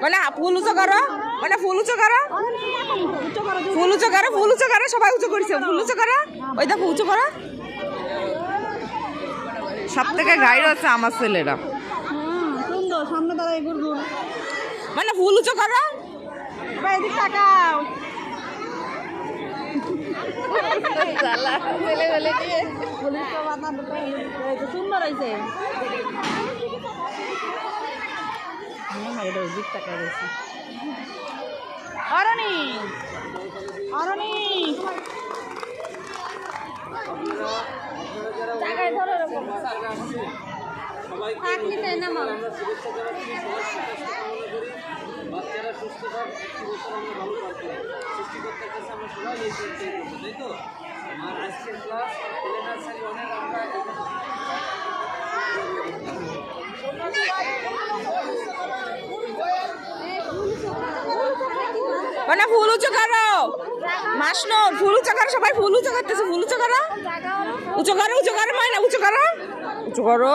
মানে ফুল উঁচু করো, মানে ফুল উঁচু করো, ফুল উঁচু করো, ফুল উঁচু করো, সবাই উঁচু করছে, ফুল উঁচু করো, ওই দেখো উঁচু করো। সব থেকে গাইড হচ্ছে আমার ছেলেরা। সুন্দর সামনে দাঁড়াই ঘুরঘুর, মানে ফুল উঁচু করো, এদিক তাকাও। সুন্দর হয়েছে। অরণি অরণি বাচ্চারা সুস্থ থাক, 1 বছর আমরা ভালো পারছি সৃষ্টিকর্তার কাছে আমরা সবাই এই চিন্তাই করবো, তাই তো? আর আজকের ক্লাস নার্সারি অনেক আমরা মানে ফুল উঁচু করো, মাসনুর ফুল উঁচু করো, সবাই ফুল উঁচু করতেছে, ফুল উঁচু করো, উঁচু করো, উঁচু করো, মানে উঁচু করো, উঁচু করো।